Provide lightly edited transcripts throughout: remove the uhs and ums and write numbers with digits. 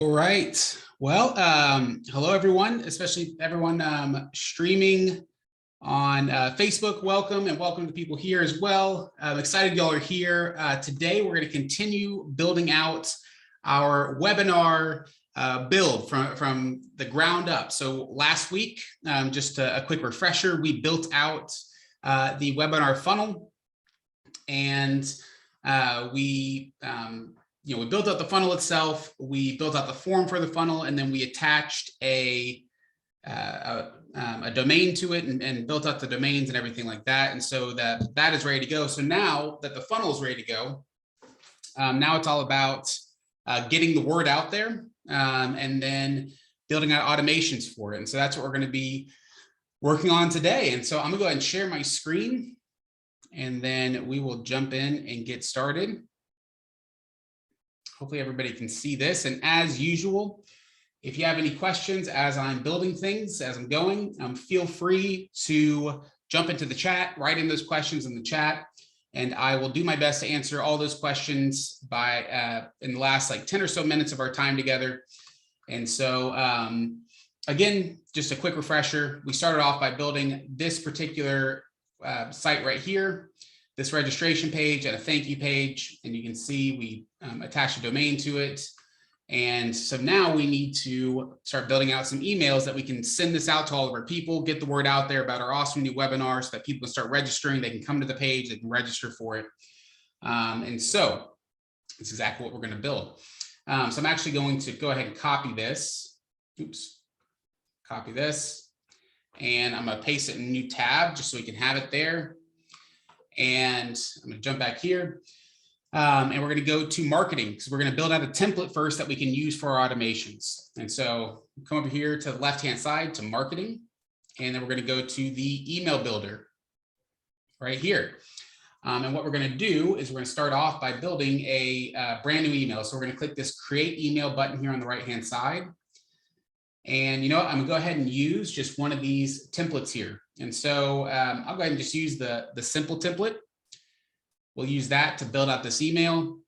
All right. Well, hello, everyone, especially everyone streaming on Facebook. Welcome, and welcome to people here as well. I'm excited y'all are here. Today, we're going to continue building out our webinar build from the ground up. So last week, just a quick refresher, we built out the webinar funnel, and we built out the funnel itself, we built out the form for the funnel, and then we attached a domain to it and built out the domains and everything like that. And so that is ready to go. So now that the funnel is ready to go, now it's all about getting the word out there and then building out automations for it. And so that's what we're going to be working on today. And so I'm going to go ahead and share my screen, and then we will jump in and get started. Hopefully everybody can see this. And as usual, if you have any questions as I'm building things, as I'm going, feel free to jump into the chat, write in those questions in the chat, and I will do my best to answer all those questions by in the last like 10 or so minutes of our time together. And so again, just a quick refresher, we started off by building this particular site right here, this registration page and a thank you page, and you can see we attached a domain to it. And so now we need to start building out some emails that we can send this out to all of our people, get the word out there about our awesome new webinar so that people can start registering. They can come to the page, they can register for it. And so that's exactly what we're going to build. So I'm actually going to go ahead and copy this. Oops, copy this. And I'm going to paste it in a new tab just so we can have it there. And I'm going to jump back here. And we're going to go to marketing because we're going to build out a template first that we can use for our automations. And so come over here to the left-hand side to marketing, and then we're going to go to the email builder right here. And what we're going to do is we're going to start off by building a brand new email. So we're going to click this create email button here on the right-hand side. And you know what, I'm going to go ahead and use just one of these templates here. And so I'll go ahead and just use the simple template. We'll use that to build out this email.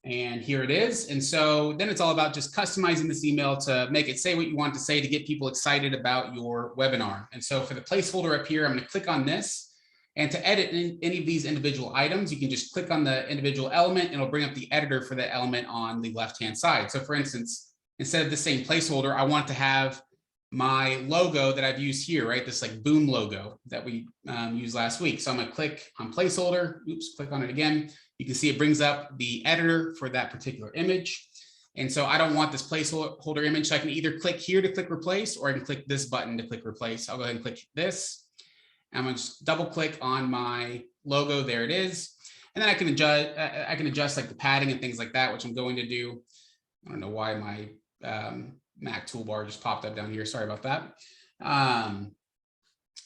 And here it is. And so then it's all about just customizing this email to make it say what you want to say to get people excited about your webinar. And so for the placeholder up here, I'm going to click on this. And to edit any of these individual items, you can just click on the individual element and it'll bring up the editor for that element on the left-hand side. So for instance, instead of the same placeholder, I want to have my logo that I've used here, right? This like boom logo that we used last week. So I'm going to click on placeholder. Oops, click on it again. You can see it brings up the editor for that particular image. And so I don't want this placeholder image. So I can either click here to click replace, or I can click this button to click replace. I'll go ahead and click this. I'm going to just double click on my logo. There it is. And then I can adjust like the padding and things like that, which I'm going to do. I don't know why my Mac toolbar just popped up down here. Sorry about that.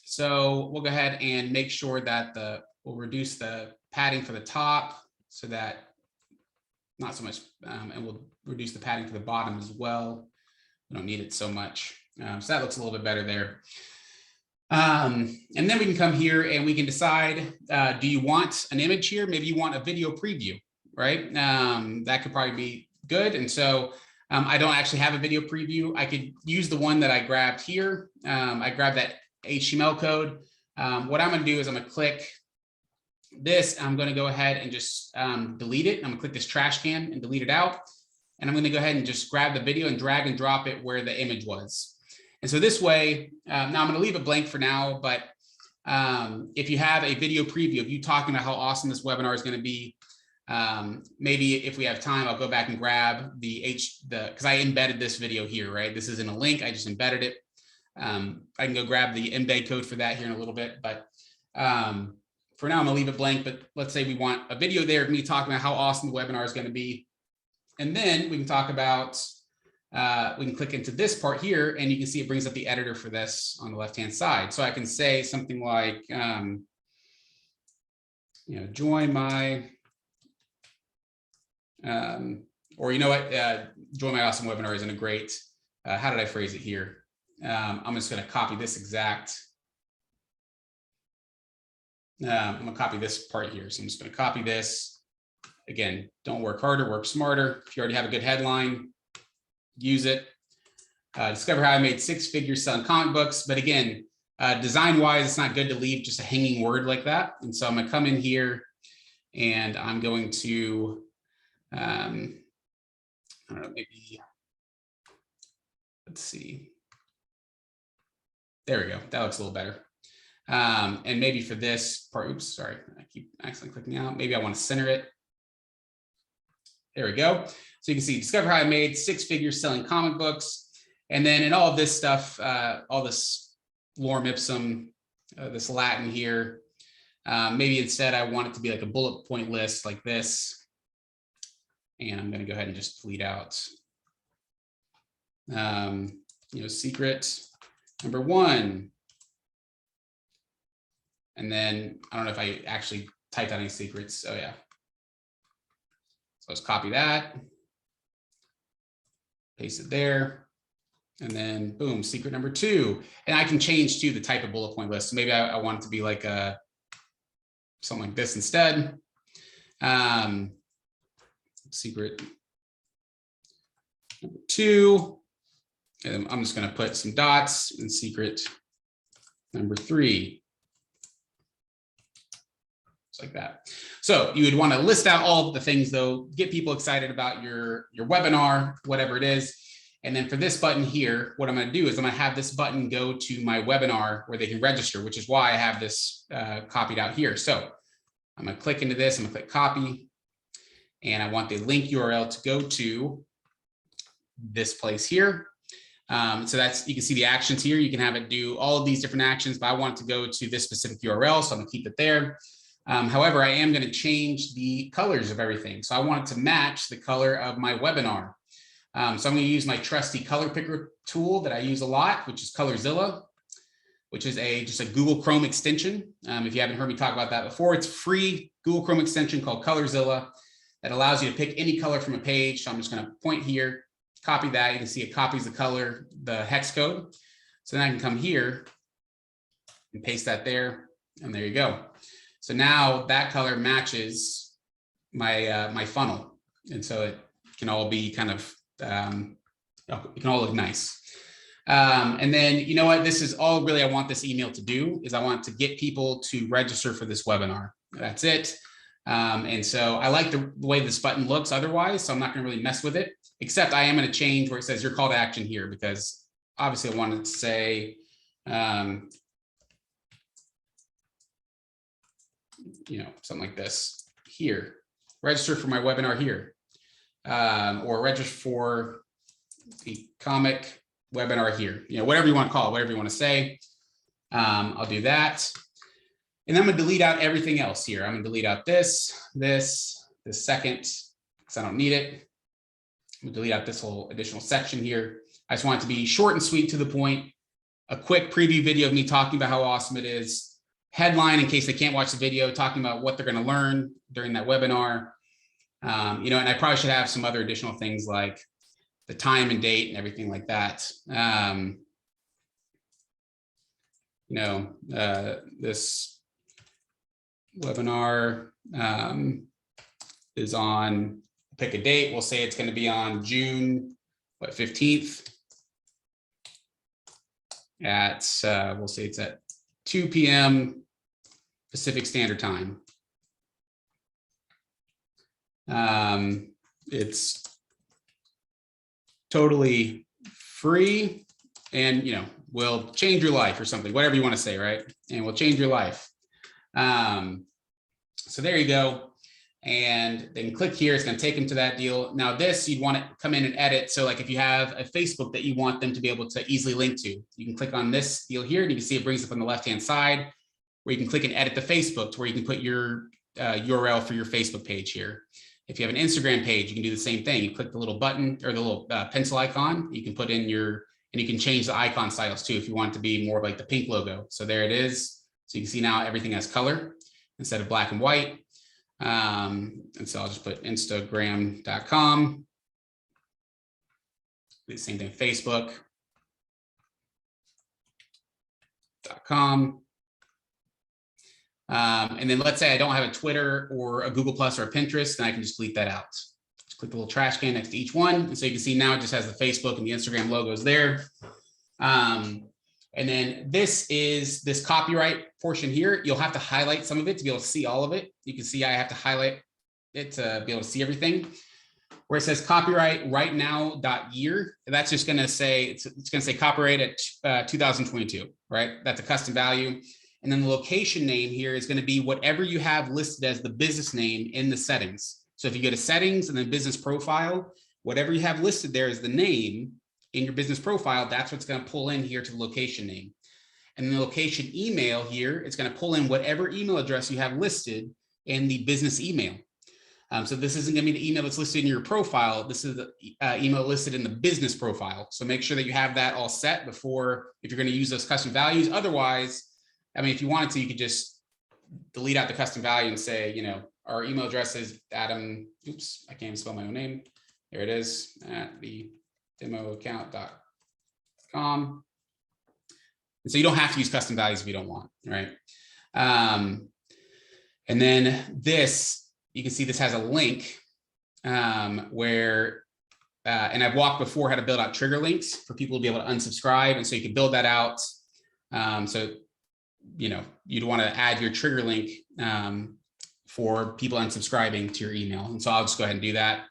So we'll go ahead and make sure that we'll reduce the padding for the top so that not so much, and we'll reduce the padding for the bottom as well. We don't need it so much. So that looks a little bit better there. And then we can come here and we can decide, do you want an image here? Maybe you want a video preview, right? That could probably be good. And so I don't actually have a video preview. I could use the one that I grabbed here. I grabbed that HTML code. What I'm going to do is I'm going to click this. I'm going to go ahead and just delete it. I'm going to click this trash can and delete it out. And I'm going to go ahead and just grab the video and drag and drop it where the image was. And so this way, now I'm going to leave it blank for now, but if you have a video preview of you talking about how awesome this webinar is going to be, maybe if we have time, I'll go back and grab because I embedded this video here, right? This isn't a link, I just embedded it. I can go grab the embed code for that here in a little bit, but for now I'm gonna leave it blank. But let's say we want a video there of me talking about how awesome the webinar is going to be. And then we can talk about, we can click into this part here and you can see it brings up the editor for this on the left-hand side. So I can say something like, join my, or you know what, join my awesome webinar isn't a great, how did I phrase it here? I'm just going to copy this exact, I'm going to copy this part here. So I'm just going to copy this. Again, don't work harder, work smarter. If you already have a good headline, use it. Discover how I made 6 figures selling comic books. But again, design wise, it's not good to leave just a hanging word like that. And so I'm going to come in here and I'm going to, I don't know, maybe, let's see. There we go. That looks a little better. And maybe for this part, oops, sorry, I keep accidentally clicking out. Maybe I want to center it. There we go. So you can see, discover how I made 6 figures selling comic books. And then in all of this stuff, all this lorem ipsum, this Latin here, maybe instead I want it to be like a bullet point list like this. And I'm going to go ahead and just delete out, secret number 1. And then I don't know if I actually typed out any secrets. Oh yeah. So let's copy that, paste it there, and then boom, secret number 2. And I can change to the type of bullet point list. So maybe I want it to be like something like this instead. Secret number 2. And I'm just going to put some dots in secret number 3. Like that. So you would want to list out all of the things though, get people excited about your webinar, whatever it is. And then for this button here, what I'm going to do is I'm going to have this button go to my webinar where they can register, which is why I have this copied out here. So I'm going to click into this, I'm going to click copy, and I want the link URL to go to this place here. So that's, you can see the actions here. You can have it do all of these different actions, but I want it to go to this specific URL. So I'm going to keep it there. However, I am going to change the colors of everything. So I want it to match the color of my webinar. So I'm going to use my trusty color picker tool that I use a lot, which is Colorzilla, which is just a Google Chrome extension. If you haven't heard me talk about that before, it's a free Google Chrome extension called Colorzilla that allows you to pick any color from a page. So I'm just going to point here, copy that. You can see it copies the color, the hex code. So then I can come here and paste that there, and there you go. So now that color matches my my funnel, and so it can all be kind of it can all look nice. And then you know what? This is all really I want this email to do is I want to get people to register for this webinar. That's it. And so I like the way this button looks otherwise, so I'm not going to really mess with it. Except I am going to change where it says your call to action here because obviously I wanted to say. Something like this here, register for my webinar here, or register for the comic webinar here, whatever you want to call it, whatever you want to say. I'll do that. And I'm going to delete out everything else here. I'm going to delete out this second, because I don't need it. I'm going to delete out this whole additional section here. I just want it to be short and sweet to the point, a quick preview video of me talking about how awesome it is. Headline in case they can't watch the video, talking about what they're going to learn during that webinar. And I probably should have some other additional things like the time and date and everything like that. This webinar is on, pick a date. We'll say it's going to be on June 15th at, we'll say it's at 2 p.m. Pacific Standard Time. It's totally free and, will change your life or something, whatever you want to say, right? And will change your life. So there you go. And then click here, it's going to take them to that deal. Now this, you'd want to come in and edit. So like if you have a Facebook that you want them to be able to easily link to, you can click on this deal here and you can see it brings up on the left-hand side where you can click and edit the Facebook to where you can put your URL for your Facebook page here. If you have an Instagram page, you can do the same thing. You click the little button or the little pencil icon, you can put in and you can change the icon styles too if you want it to be more like the pink logo. So there it is. So you can see now everything has color instead of black and white. And so I'll just put Instagram.com. The same thing, Facebook.com. And then let's say I don't have a Twitter or a Google Plus or a Pinterest, then I can just delete that out. Just click the little trash can next to each one. And so you can see now it just has the Facebook and the Instagram logos there. And then this is this copyright portion here. You'll have to highlight some of it to be able to see all of it. You can see I have to highlight it to be able to see everything. Where it says copyright right now .year, that's just going to say, it's going to say copyright at 2022, right? That's a custom value. And then the location name here is going to be whatever you have listed as the business name in the settings. So if you go to settings and then business profile, whatever you have listed there as the name in your business profile, that's what's going to pull in here to the location name. And then the location email here, it's going to pull in whatever email address you have listed in the business email. So this isn't going to be the email that's listed in your profile. This is the email listed in the business profile. So make sure that you have that all set before, if you're going to use those custom values. Otherwise, I mean, if you wanted to, you could just delete out the custom value and say, you know, our email address is Adam, oops, I can't even spell my own name. There it is, at the demoaccount.com. And so you don't have to use custom values if you don't want, right? And then this, you can see this has a link where, and I've walked before how to build out trigger links for people to be able to unsubscribe. And so you can build that out. So, you know, you'd want to add your trigger link for people unsubscribing to your email. And so I'll just go ahead and do that.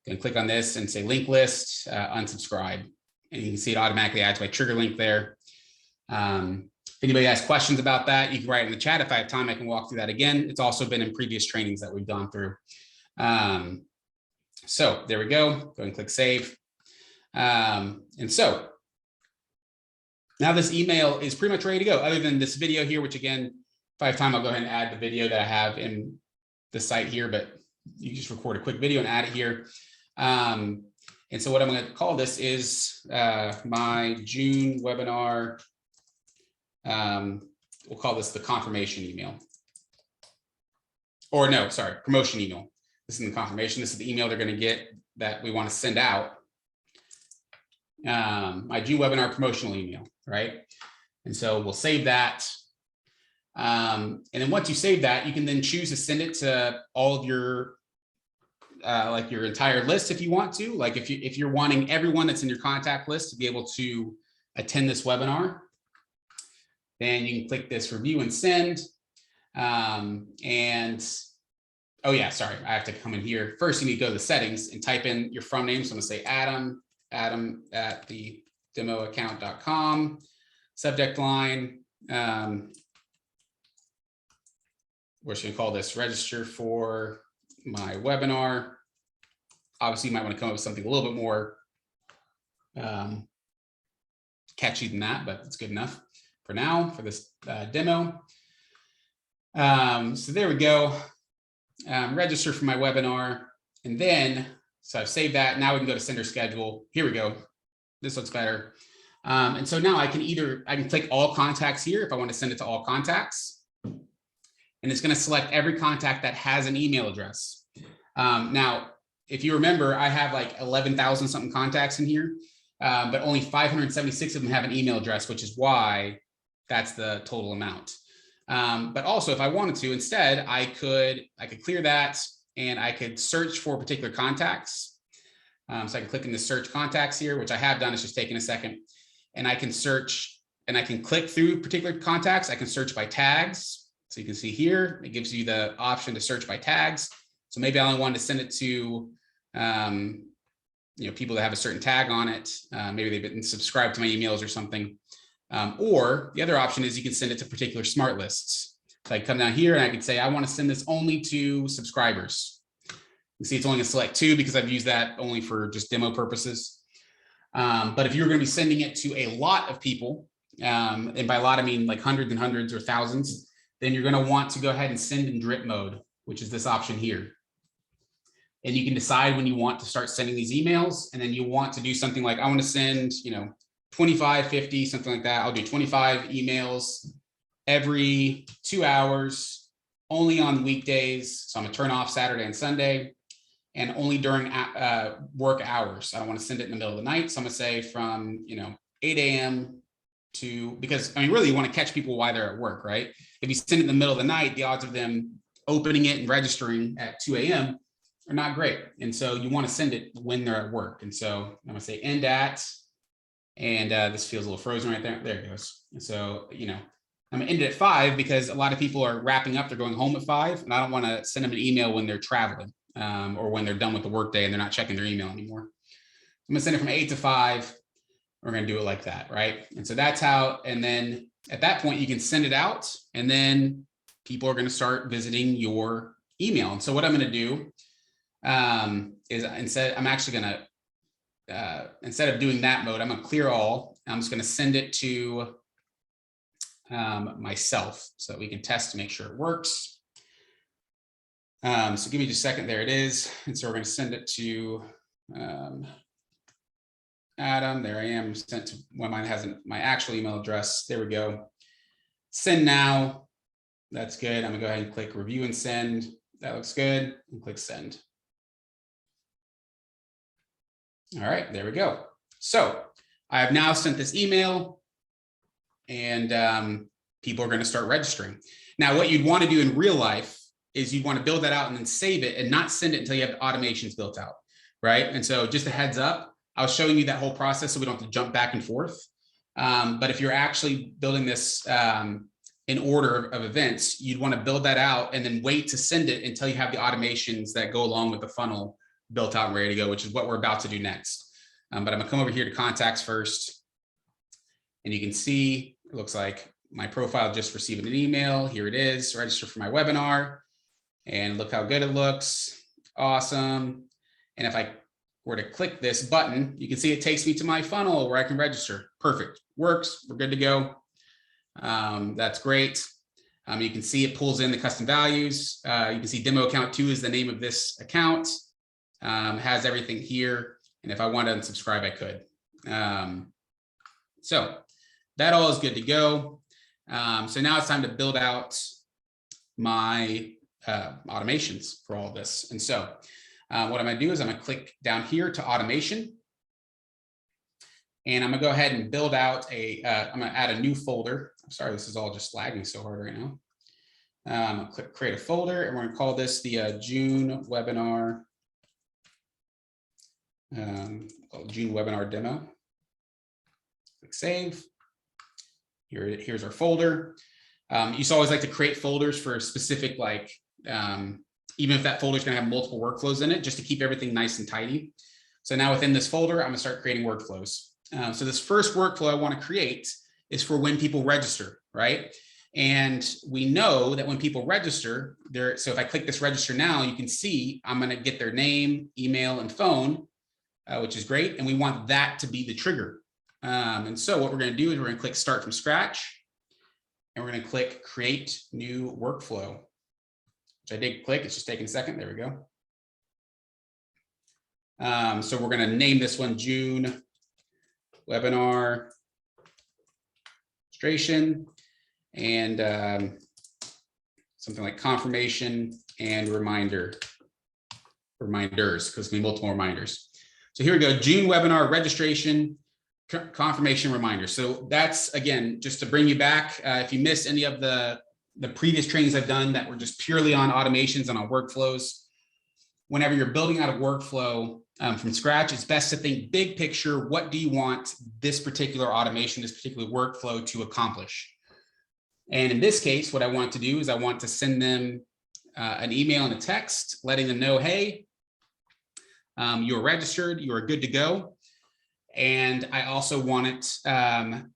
And click on this and say link list, unsubscribe. And you can see it automatically adds my trigger link there. If anybody has questions about that, you can write in the chat. If I have time, I can walk through that again. It's also been in previous trainings that we've gone through. So there we go. Go ahead and click save. And so now this email is pretty much ready to go, other than this video here, which again, if I have time, I'll go ahead and add the video that I have in the site here, but you just record a quick video and add it here. And so what I'm going to call this is my June webinar. We'll call this the confirmation email. Or no, sorry, promotion email. This is the confirmation. This is the email they're going to get that we want to send out. My June webinar promotional email, right? And so we'll save that. And then once you save that, you can then choose to send it to all of your like your entire list if you want to. Like if you're wanting everyone that's in your contact list to be able to attend this webinar, then you can click this review and send. And oh yeah, sorry, I have to come in here. First, you need to go to the settings and type in your from name. So I'm gonna say Adam at the demoaccount.com, subject line. We're just gonna call this register for my webinar. Obviously, you might want to come up with something a little bit more catchy than that, but it's good enough for now for this demo. So there we go. Register for my webinar. And then, so I've saved that. Now we can go to sender schedule. Here we go. This looks better. And so now I can click all contacts here if I want to send it to all contacts. And it's going to select every contact that has an email address. Now, if you remember, I have like 11,000 something contacts in here, but only 576 of them have an email address, which is why that's the total amount. But also, if I wanted to, instead, I could clear that and I could search for particular contacts. So I can click in the search contacts here, which I have done. It's just taking a second. And I can search and I can click through particular contacts. I can search by tags. So you can see here, it gives you the option to search by tags. So maybe I only wanted to send it to, you know, people that have a certain tag on it. Maybe they've been subscribed to my emails or something. Or the other option is you can send it to particular smart lists. So I come down here and I can say, I want to send this only to subscribers. You see, it's only going to select 2 because I've used that only for just demo purposes. But if you're going to be sending it to a lot of people, and by a lot, I mean like hundreds and hundreds or thousands, then you're going to want to go ahead and send in drip mode, which is this option here. And you can decide when you want to start sending these emails. And then you want to do something like, I want to send, you know, 25, 50, something like that. I'll do 25 emails every 2 hours, only on weekdays. So I'm going to turn off Saturday and Sunday, and only during work hours. I don't want to send it in the middle of the night. So I'm going to say from, you know, 8 a.m. to, because I mean, really you want to catch people while they're at work, right? If you send it in the middle of the night, the odds of them opening it and registering at 2 a.m. are not great. And so you want to send it when they're at work. And so I'm going to say end at, and this feels a little frozen right there. There it goes. And so, you know, I'm going to end it at 5 because a lot of people are wrapping up. They're going home at 5, and I don't want to send them an email when they're traveling or when they're done with the workday and they're not checking their email anymore. I'm going to send it from 8 to 5. We're going to do it like that, right? And so that's how, and then at that point, you can send it out, and then people are going to start visiting your email. And so what I'm going to do is instead of doing that mode, I'm going to clear all. I'm just going to send it to myself so that we can test to make sure it works. So give me just a second. There it is. And so we're going to send it to Adam. There I am. Sent to when mine hasn't my actual email address. There we go. Send now. That's good. I'm gonna go ahead and click review and send. That looks good. And click send. All right, there we go. So I have now sent this email, and people are going to start registering. Now, what you'd want to do in real life is you want to build that out and then save it and not send it until you have the automations built out, right? And so just a heads up, I was showing you that whole process so we don't have to jump back and forth. But if you're actually building this in order of events, you'd want to build that out and then wait to send it until you have the automations that go along with the funnel built out and ready to go, which is what we're about to do next. But I'm gonna come over here to contacts first, and you can see it looks like my profile just received an email. Here it is, register for my webinar, and look how good it looks. Awesome. And if I were to click this button, you can see it takes me to my funnel where I can register. Perfect, works, we're good to go. That's great. You can see it pulls in the custom values. You can see demo account 2 is the name of this account. Has everything here. And if I want to unsubscribe, I could. So that all is good to go. So now it's time to build out my automations for all of this. And so what I'm going to do is I'm going to click down here to automation. And I'm going to go ahead and build out I'm going to add a new folder. I'm sorry, this is all just lagging so hard right now. I'll click create a folder, and we're going to call this the June webinar. June webinar demo. Click save. Here's our folder. You used to always like to create folders for a specific, like, even if that folder is going to have multiple workflows in it, just to keep everything nice and tidy. So now within this folder, I'm going to start creating workflows. So this first workflow I want to create is for when people register, right? And we know that when people register, so if I click this register now, you can see I'm going to get their name, email, and phone, which is great. And we want that to be the trigger. And so what we're going to do is we're going to click start from scratch, and we're going to click create new workflow, which I did click. It's just taking a second. There we go. So we're going to name this one June webinar registration, and something like confirmation and reminders, because we need multiple reminders. So here we go, June webinar registration, confirmation reminder. So that's, again, just to bring you back. If you missed any of the previous trainings I've done that were just purely on automations and on workflows, whenever you're building out a workflow from scratch, it's best to think big picture. What do you want this particular automation, this particular workflow to accomplish? And in this case, what I want to do is I want to send them an email and a text letting them know, hey, you're registered, you're good to go. And I also want it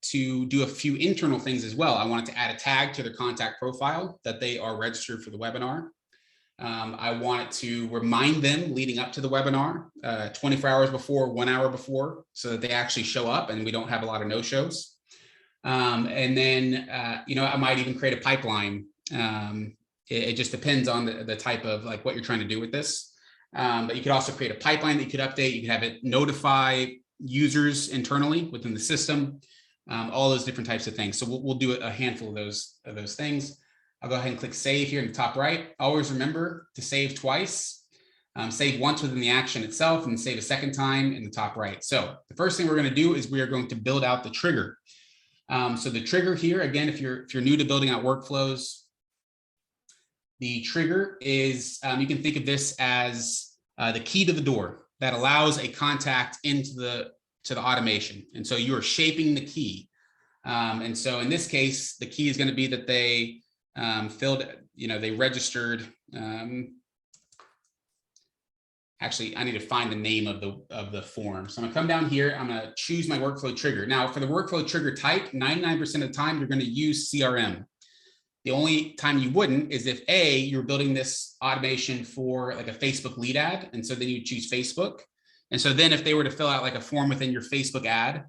to do a few internal things as well. I want it to add a tag to their contact profile that they are registered for the webinar. I want it to remind them leading up to the webinar, 24 hours before, 1 hour before, so that they actually show up and we don't have a lot of no-shows. And then, I might even create a pipeline. It just depends on the type of, like, what you're trying to do with this. But you could also create a pipeline that you could update. You could have it notify users internally within the system, all those different types of things. So we'll do a handful of those things. I'll go ahead and click save here in the top right. Always remember to save twice. Save once within the action itself and save a second time in the top right. So the first thing we're going to do is we are going to build out the trigger. So the trigger here, again, if you're new to building out workflows, the trigger is, you can think of this as the key to the door that allows a contact into the automation. And so you are shaping the key. And so in this case, the key is going to be that they filled, they registered. Actually, I need to find the name of the form. So I'm gonna come down here. I'm gonna choose my workflow trigger. Now for the workflow trigger type, 99% of the time, you're gonna use CRM. The only time you wouldn't is if you're building this automation for like a Facebook lead ad. And so then you choose Facebook. And so then if they were to fill out like a form within your Facebook ad,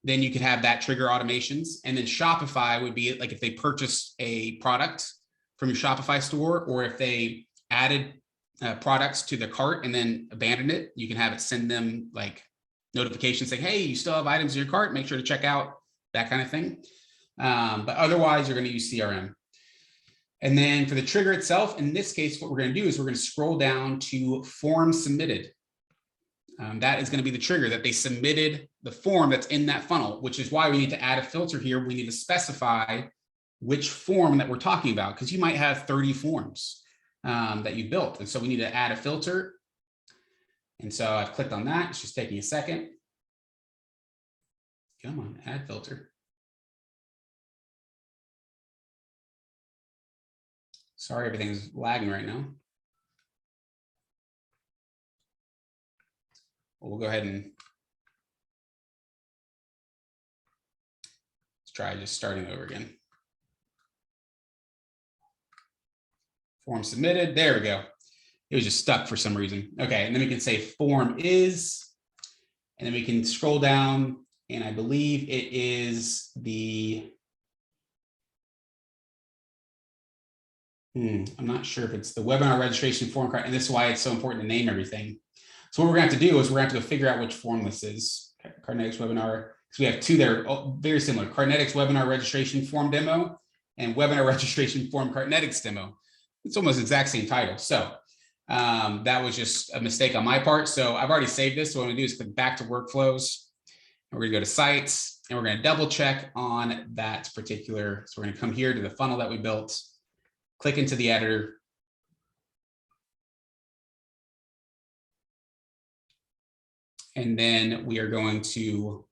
then you could have that trigger automations. And then Shopify would be like if they purchased a product from your Shopify store, or if they added products to the cart and then abandoned it, you can have it send them like notifications saying, hey, you still have items in your cart, make sure to check out, that kind of thing. But otherwise, you're going to use CRM. And then for the trigger itself, in this case, what we're going to do is we're going to scroll down to form submitted. That is going to be the trigger that they submitted the form that's in that funnel, which is why we need to add a filter here. We need to specify which form that we're talking about, because you might have 30 forms that you built. And so we need to add a filter. And so I've clicked on that. It's just taking a second. Come on, add filter. Sorry, everything's lagging right now. We'll go ahead and let's try just starting over again. Form submitted. There we go. It was just stuck for some reason. Okay, and then we can say form is, and then we can scroll down, and I believe it is the, I'm not sure if it's the webinar registration form, and this is why it's so important to name everything. So what we're going to have to do is we're going to have to go figure out which form this is. Cardnetics webinar, because we have two that are very similar. Cardnetics webinar registration form demo and webinar registration form Cardnetics demo. It's almost the exact same title. So that was just a mistake on my part. So I've already saved this. So what I'm gonna do is click back to workflows. And we're gonna go to sites, and we're gonna double check on that particular. So we're gonna come here to the funnel that we built, click into the editor. And then we are going to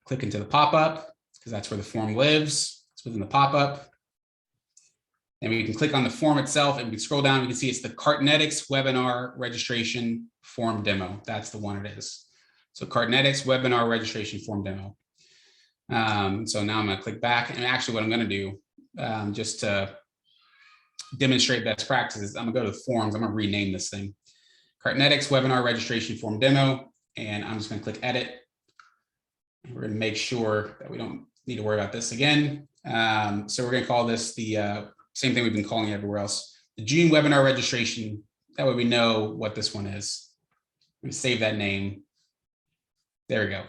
click into the pop-up, because that's where the form lives. It's within the pop-up. And we can click on the form itself, and we can scroll down. We can see it's the Cardnetics webinar registration form demo. That's the one it is. So Cardnetics webinar registration form demo. So now I'm going to click back, and actually what I'm going to do, just to demonstrate best practices, I'm going to go to the forms. I'm going to rename this thing Cardnetics webinar registration form demo, and I'm just going to click edit. And we're going to make sure that we don't need to worry about this again. So we're going to call this the same thing we've been calling it everywhere else, the June webinar registration. That way we know what this one is. I'm going to save that name. There we go.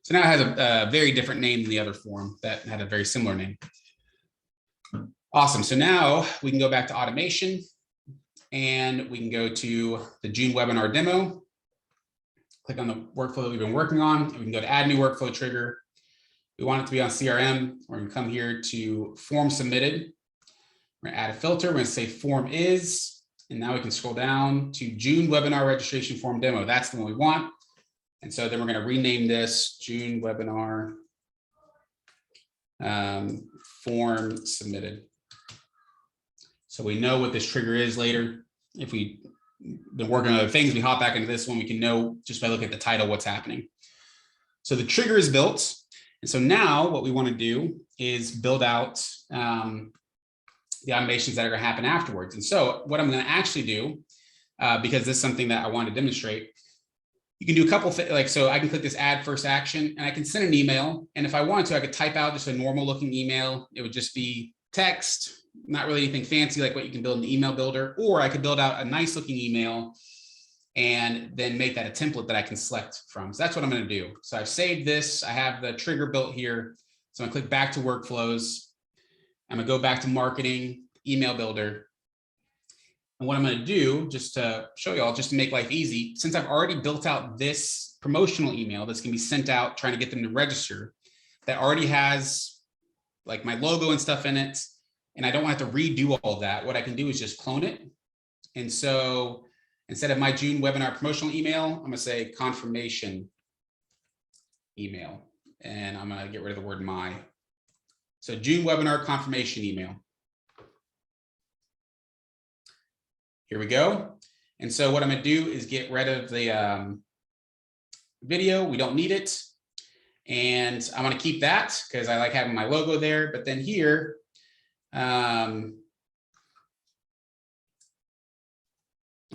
So now it has a very different name than the other form that had a very similar name. Awesome. So now we can go back to automation, and we can go to the June webinar demo. Click on the workflow that we've been working on, and we can go to add new workflow trigger. We want it to be on CRM. We're going to come here to form submitted. We're going to add a filter. We're going to say form is, and now we can scroll down to June webinar registration form demo. That's the one we want. And so then we're going to rename this June webinar form submitted. So we know what this trigger is later. If we've been working on other things, we hop back into this one, we can know just by looking at the title what's happening. So the trigger is built. And so now what we want to do is build out the automations that are going to happen afterwards. And so what I'm going to actually do, because this is something that I want to demonstrate, you can do a couple things. Like, so I can click this add first action, and I can send an email. And if I wanted to, I could type out just a normal looking email. It would just be text, not really anything fancy like what you can build in the email builder, or I could build out a nice looking email and then make that a template that I can select from. So that's what I'm going to do. So I've saved this. I have the trigger built here. So I'm going to click back to workflows. I'm going to go back to marketing, email builder. And what I'm going to do, just to show you all, just to make life easy, since I've already built out this promotional email that's going to be sent out, trying to get them to register, that already has like my logo and stuff in it, and I don't want to have to redo all of that. What I can do is just clone it. And so Instead of my June webinar promotional email, I'm going to say confirmation email. And I'm going to get rid of the word my. So June webinar confirmation email. Here we go. And so what I'm going to do is get rid of the video. We don't need it. And I'm going to keep that because I like having my logo there. But then here, I'm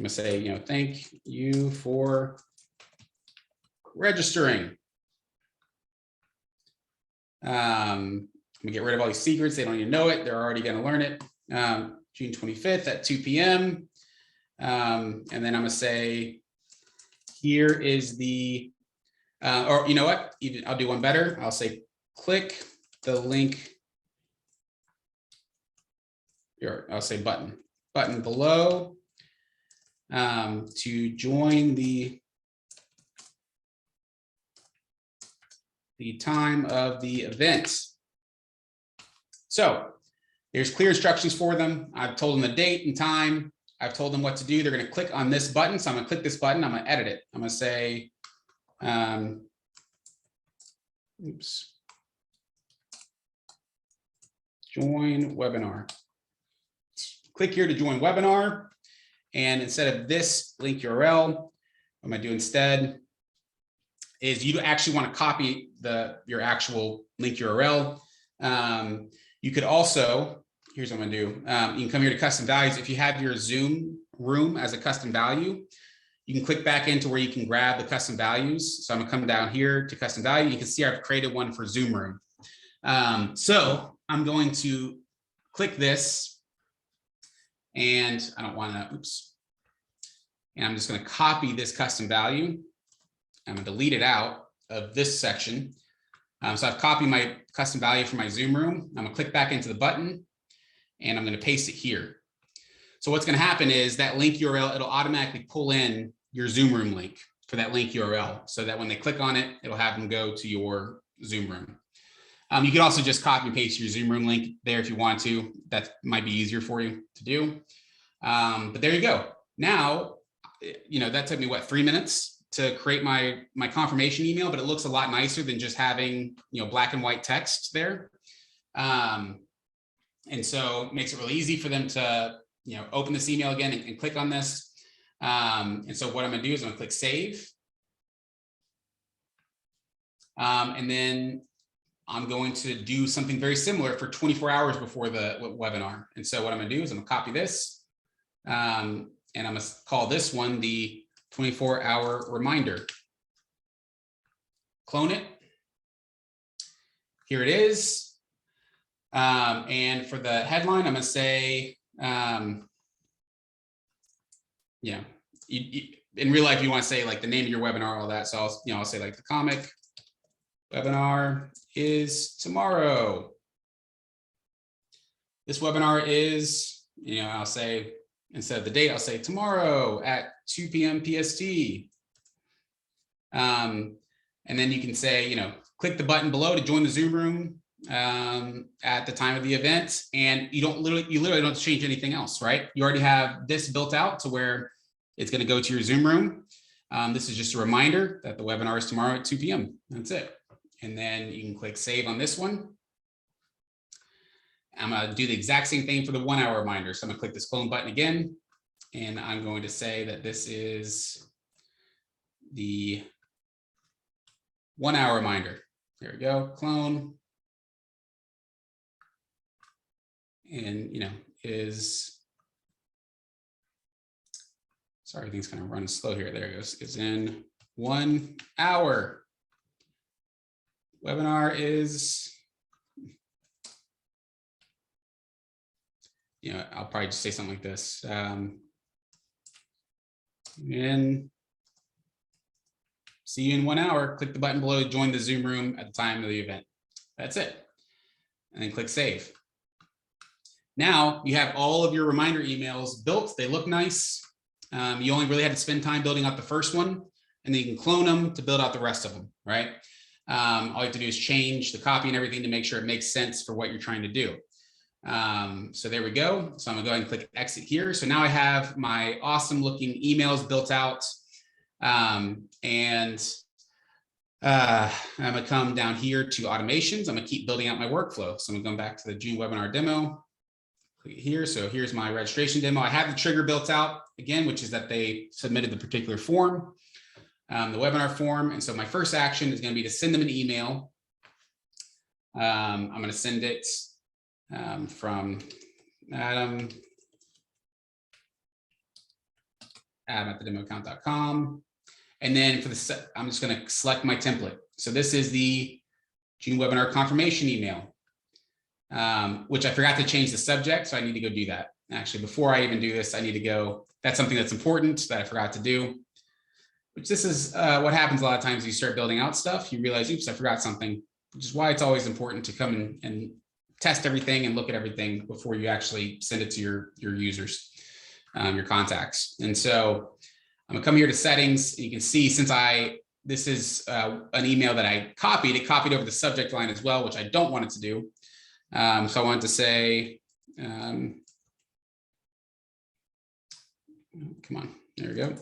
going to say, thank you for registering. I'm going to get rid of all these secrets. They don't even know it. They're already going to learn it. June 25th at 2 p.m. And then I'm going to say, here is the, or you know what, even I'll do one better. I'll say, click the link. Here, I'll say button below to join the time of the event. So there's clear instructions for them. I've told them the date and time. I've told them what to do. They're going to click on this button. So I'm going to click this button. I'm going to edit it. I'm going to say, join webinar. Click here to join webinar. And instead of this link URL, what I'm going to do instead is you actually want to copy your actual link URL. You could also, here's what I'm going to do. You can come here to custom values. If you have your Zoom room as a custom value, you can click back into where you can grab the custom values. So I'm going to come down here to custom value. You can see I've created one for Zoom room. So I'm going to click this, and I don't want to, oops. And I'm just going to copy this custom value. I'm going to delete it out of this section. So I've copied my custom value for my Zoom room. I'm going to click back into the button, and I'm going to paste it here. So what's going to happen is that link URL, it'll automatically pull in your Zoom room link for that link URL, so that when they click on it, it'll have them go to your Zoom room. You can also just copy and paste your Zoom room link there if you want to. That might be easier for you to do. But there you go. Now, that took me, what, 3 minutes to create my confirmation email, but it looks a lot nicer than just having, black and white text there. And so it makes it really easy for them to, open this email again and click on this. And so what I'm going to do is I'm going to click save. And then I'm going to do something very similar for 24 hours before the webinar. And so what I'm going to do is I'm going to copy this. And I'm going to call this one the 24-hour reminder. Clone it. Here it is. And for the headline, I'm going to say, in real life, you want to say like the name of your webinar, all that. So I'll say like the comic webinar is tomorrow. This webinar is, I'll say, instead of the date, I'll say tomorrow at 2 p.m. PST. And then you can say, click the button below to join the Zoom room at the time of the event. And you literally don't change anything else, right? You already have this built out to where it's going to go to your Zoom room. This is just a reminder that the webinar is tomorrow at 2 p.m. That's it. And then you can click save on this one. I'm going to do the exact same thing for the 1 hour reminder. So I'm going to click this clone button again, and I'm going to say that this is the 1 hour reminder. There we go, clone. And, sorry, everything's kind of running slow here. There it goes. Is in 1 hour. Webinar is, I'll probably just say something like this. And see you in 1 hour. Click the button below to join the Zoom room at the time of the event. That's it. And then click save. Now you have all of your reminder emails built. They look nice. You only really had to spend time building out the first one, and then you can clone them to build out the rest of them, right? All you have to do is change the copy and everything to make sure it makes sense for what you're trying to do. So there we go. So I'm gonna go ahead and click exit here. So now I have my awesome looking emails built out. I'm gonna come down here to automations. I'm gonna keep building out my workflow. So I'm going back to the June webinar demo. Click here. So here's my registration demo. I have the trigger built out again, which is that they submitted the particular form, the webinar form. And so my first action is going to be to send them an email. I'm going to send it from Adam at thedemoaccount.com. And then for the, I'm just going to select my template. So this is the June webinar confirmation email, which I forgot to change the subject. So I need to go do that. Actually, before I even do this, I need to go, that's something that's important that I forgot to do, which this is what happens a lot of times. You start building out stuff, you realize, oops, I forgot something, which is why it's always important to come in and test everything and look at everything before you actually send it to your users, your contacts. And so I'm gonna come here to settings, and you can see since this is an email that I copied, it copied over the subject line as well, which I don't want it to do. So I wanted to say, come on, there we go.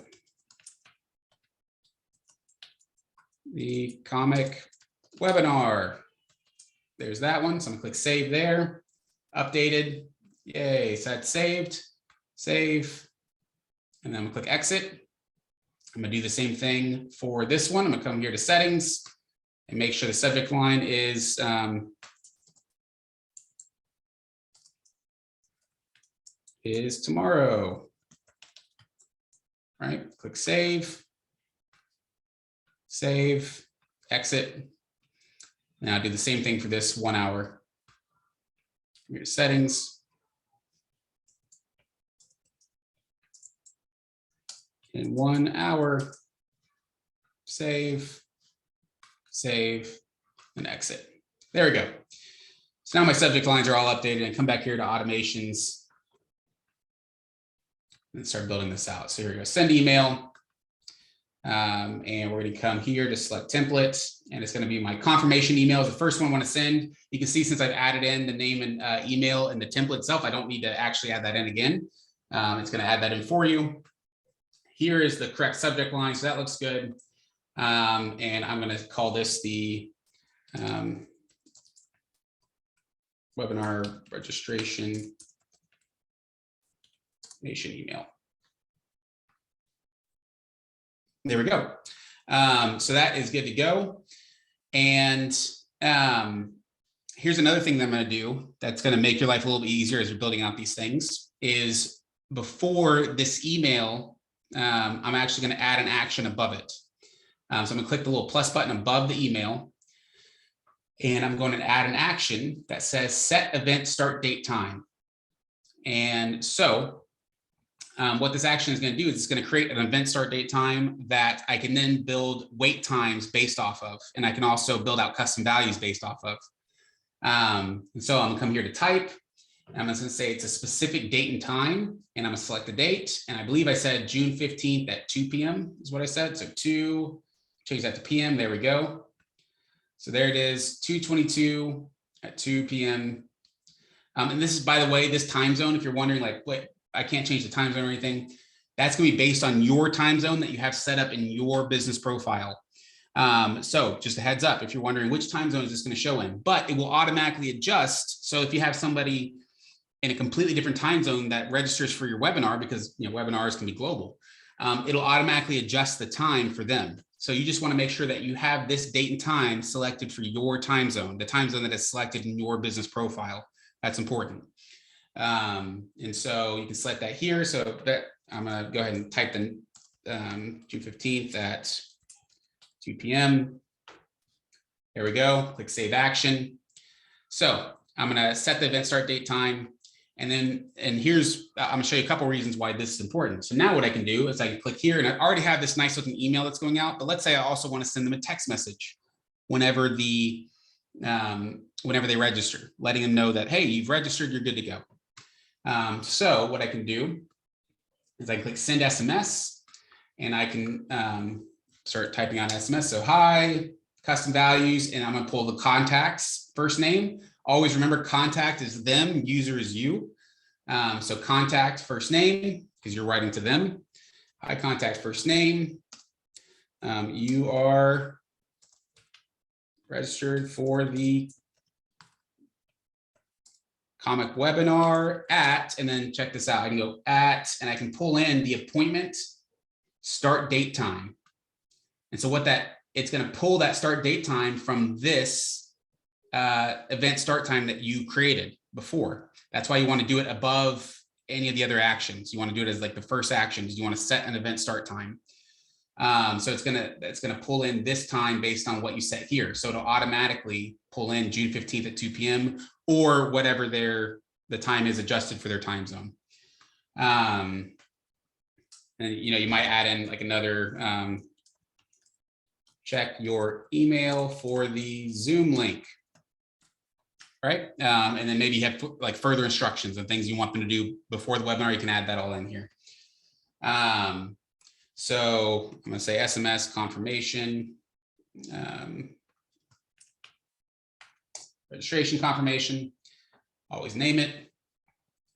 The comic webinar. There's that one. So I'm gonna click save there. Updated. Yay. So that's saved. Save. And then I'm gonna click exit. I'm gonna do the same thing for this one. I'm gonna come here to settings and make sure the subject line is tomorrow. All right, click save, exit. Now do the same thing for this 1 hour. Here to settings. In 1 hour, save, and exit. There we go. So now my subject lines are all updated, and come back here to automations and start building this out. So here we go, send email. And we're going to come here to select templates, and it's going to be my confirmation email is the first one I want to send. You can see since I've added in the name and email in the template itself, I don't need to actually add that in again. It's going to add that in for you. Here is the correct subject line, so that looks good. And I'm going to call this the webinar registration email. There we go. So that is good to go. And here's another thing that I'm going to do that's going to make your life a little bit easier as you're building out these things is before this email, I'm actually going to add an action above it. So I'm going to click the little plus button above the email, and I'm going to add an action that says set event start date time. And so what this action is going to do is it's going to create an event start date time that I can then build wait times based off of, and I can also build out custom values based off of. And so I'm going to come here to type. I'm just going to say it's a specific date and time, and I'm going to select the date. And I believe I said June 15th at 2 p.m. is what I said. So change that to PM. There we go. So there it is, 2/22 at 2 p.m. And this is, by the way, this time zone, if you're wondering like, wait, I can't change the time zone or anything, that's going to be based on your time zone that you have set up in your business profile. So just a heads up, if you're wondering which time zone is this going to show in, but it will automatically adjust. So if you have somebody in a completely different time zone that registers for your webinar, because webinars can be global, it'll automatically adjust the time for them. So you just want to make sure that you have this date and time selected for your time zone, the time zone that is selected in your business profile. That's important. And so you can select that here. So that I'm going to go ahead and type the June 15th at 2 p.m. There we go. Click save action. So I'm going to set the event start date time. And then, I'm going to show you a couple of reasons why this is important. So now what I can do is I can click here, and I already have this nice looking email that's going out, but let's say I also want to send them a text message whenever they register, letting them know that, hey, you've registered, you're good to go. So what I can do is I can click send SMS, and I can start typing on SMS. So hi, custom values, and I'm going to pull the contact's first name. Always remember contact is them, user is you. So contact first name, because you're writing to them. Hi, contact first name. You are registered for the comic webinar at, and then check this out. I can go at, and I can pull in the appointment start date time. And so what that, it's going to pull that start date time from this event start time that you created before. That's why you want to do it above any of the other actions. You want to do it as like the first action. You want to set an event start time. So it's gonna pull in this time based on what you set here. So it'll automatically pull in June 15th at 2 p.m. or whatever the time is adjusted for their time zone. And you might add in like another check your email for the Zoom link, right? And then maybe you have like further instructions and things you want them to do before the webinar. You can add that all in here. So I'm going to say SMS confirmation, registration confirmation, always name it.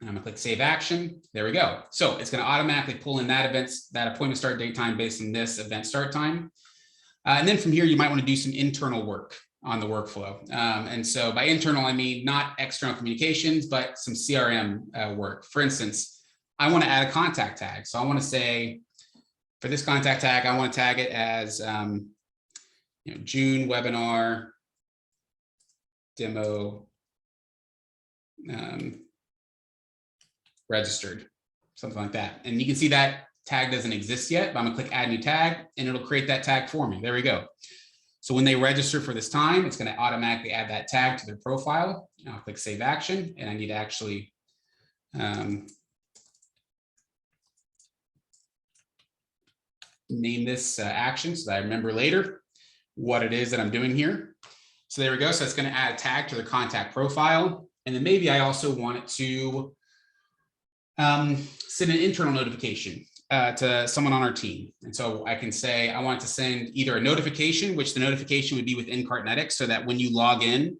And I'm going to click save action. There we go. So it's going to automatically pull in that appointment start date time based on this event start time. And then from here, you might want to do some internal work on the workflow. And so by internal, I mean not external communications, but some CRM work. For instance, I want to add a contact tag. So I want to say, for this contact tag, I want to tag it as June webinar demo registered, something like that. And you can see that tag doesn't exist yet, but I'm gonna click add new tag and it'll create that tag for me. There we go. So when they register for this time, it's going to automatically add that tag to their profile. I'll click save action, and I need to actually name this action so that I remember later what it is that I'm doing here. So there we go. So it's going to add a tag to the contact profile. And then maybe I also want it to send an internal notification to someone on our team. And so I can say, I want to send either a notification, which the notification would be within Cartnetics, so that when you log in,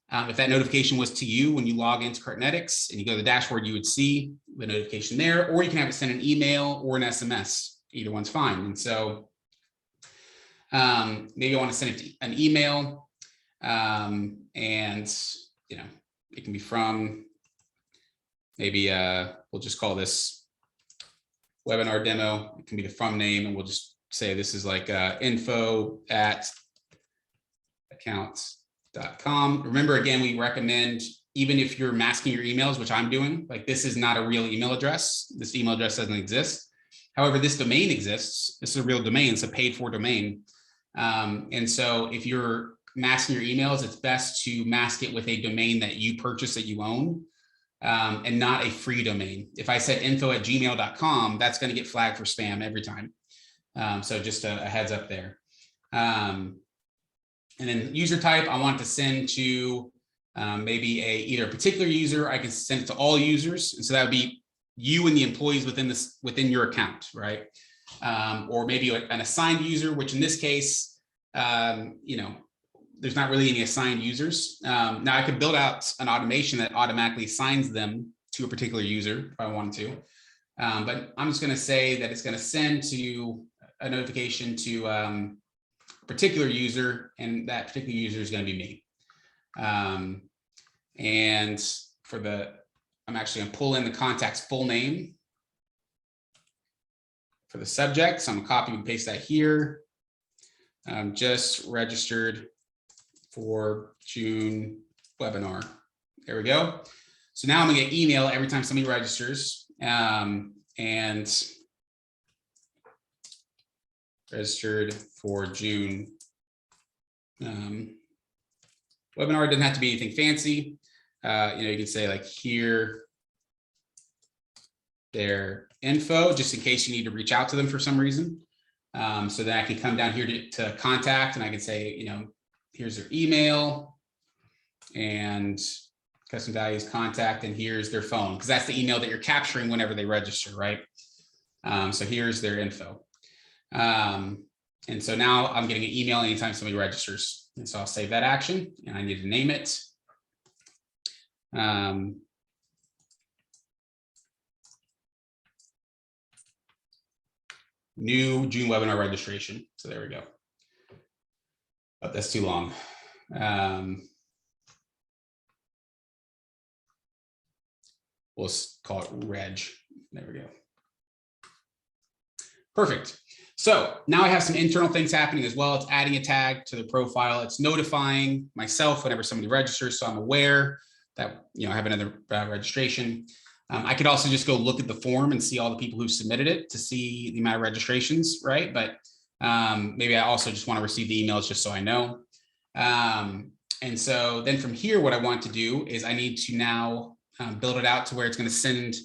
if that notification was to you, when you log into Cartnetics and you go to the dashboard, you would see the notification there, or you can have it send an email or an SMS. Either one's fine. And so maybe I want to send it an email, and it can be from maybe we'll just call this webinar demo. It can be the from name, and we'll just say this is like info@accounts.com. Remember, again, we recommend, even if you're masking your emails, which I'm doing, like this is not a real email address. This email address doesn't exist. However, this domain exists. This is a real domain. It's a paid for domain. And so if you're masking your emails, it's best to mask it with a domain that you purchase, that you own, and not a free domain. If I said info@gmail.com, that's going to get flagged for spam every time. So just a heads up there. And then user type, I want to send to maybe either a particular user. I can send it to all users. And so that would be you and the employees within your account, right? Or maybe an assigned user, which in this case, there's not really any assigned users. Now I could build out an automation that automatically assigns them to a particular user if I wanted to. But I'm just going to say that it's going to send to a notification to a particular user, and that particular user is going to be me. And I'm actually going to pull in the contact's full name for the subject. So I'm going to copy and paste that here. Just registered for June webinar. There we go. So now I'm going to get email every time somebody registers, and registered for June webinar. It doesn't have to be anything fancy. You can say like here, their info, just in case you need to reach out to them for some reason. So then I can come down here to contact, and I can say, here's their email and custom values contact, and here's their phone, because that's the email that you're capturing whenever they register, right? So here's their info. And so now I'm getting an email anytime somebody registers. And so I'll save that action, and I need to name it. New June webinar registration. So there we go. Oh, that's too long. We'll call it reg. There we go. Perfect. So now I have some internal things happening as well. It's adding a tag to the profile. It's notifying myself whenever somebody registers, so I'm aware that I have another registration. I could also just go look at the form and see all the people who submitted it to see the amount of registrations, right? But maybe I also just want to receive the emails just so I know. And so then from here, what I want to do is I need to now build it out to where it's going to send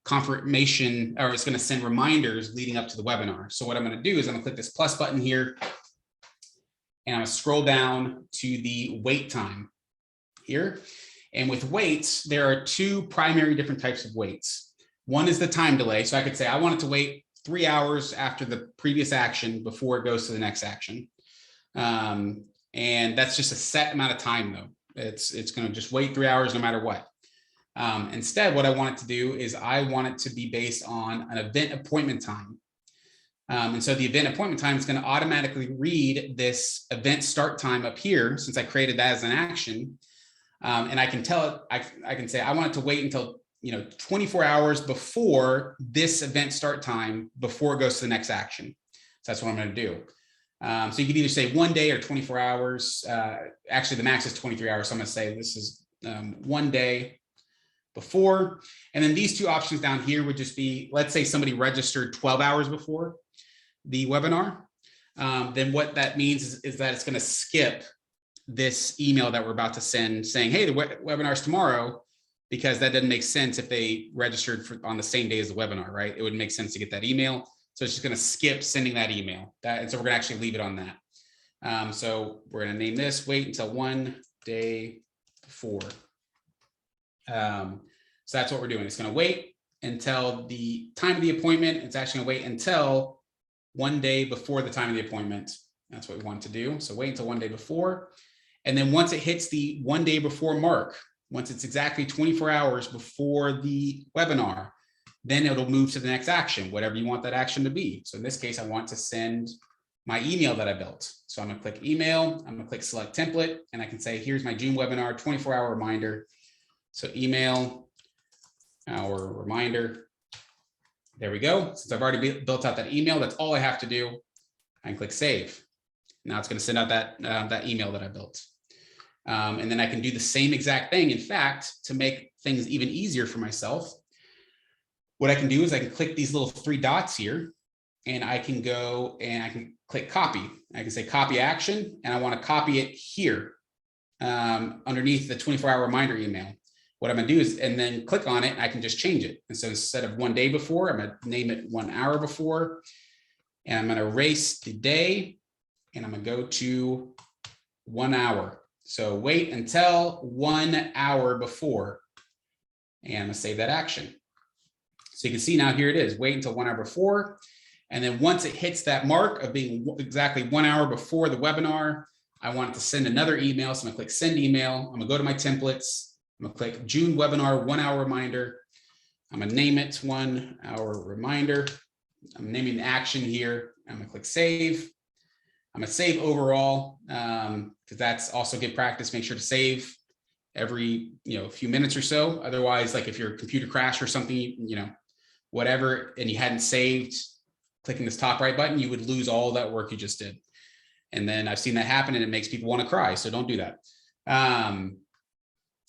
confirmation, or it's going to send reminders leading up to the webinar. So what I'm going to do is I'm going to click this plus button here, and I'm going to scroll down to the wait time here. And with waits, there are two primary different types of waits. One is the time delay. So I could say I want it to wait 3 hours after the previous action before it goes to the next action. And that's just a set amount of time though. It's going to just wait 3 hours no matter what. Instead, what I want it to do is I want it to be based on an event appointment time. And so the event appointment time is going to automatically read this event start time up here, since I created that as an action. And I can tell it, I can say, I want it to wait until 24 hours before this event start time, before it goes to the next action. So that's what I'm going to do. So you could either say 1 day or 24 hours. Actually, the max is 23 hours. So I'm going to say this is 1 day before. And then these two options down here would just be, let's say somebody registered 12 hours before the webinar. Then what that means is that it's going to skip this email that we're about to send saying, hey, the webinar's tomorrow, because that doesn't make sense if they registered on the same day as the webinar, right? It would make sense to get that email. So it's just going to skip sending that email. And so we're going to actually leave it on that. So we're going to name this, wait until 1 day before. So that's what we're doing. It's going to wait until the time of the appointment. It's actually going to wait until 1 day before the time of the appointment. That's what we want to do. So wait until 1 day before. And then once it hits the 1 day before mark, once it's exactly 24 hours before the webinar, then it'll move to the next action, whatever you want that action to be. So in this case, I want to send my email that I built. So I'm going to click email, I'm going to click select template, and I can say, here's my June webinar 24-hour reminder. So email our reminder. There we go. Since I've already built out that email, that's all I have to do. I can click save. Now it's going to send out that email that I built. And then I can do the same exact thing. In fact, to make things even easier for myself, what I can do is I can click these little 3 dots here, and I can go and I can click copy. I can say copy action, and I want to copy it here underneath the 24-hour reminder email. What I'm going to do is, and then click on it, and I can just change it. And so instead of 1 day before, I'm going to name it 1 hour before, and I'm going to erase the day, and I'm going to go to 1 hour. So wait until 1 hour before, and I'm going to save that action. So you can see now here it is, wait until 1 hour before. And then once it hits that mark of being exactly 1 hour before the webinar, I want it to send another email. So I'm gonna click send email. I'm gonna go to my templates. I'm gonna click June webinar 1 hour reminder. I'm gonna name it 1 hour reminder. I'm naming the action here. I'm gonna click save. I'm gonna save overall because that's also good practice. Make sure to save every few minutes or so. Otherwise, like if your computer crashed or something, whatever, and you hadn't saved, clicking this top right button, you would lose all that work you just did. And then I've seen that happen, and it makes people want to cry. So don't do that.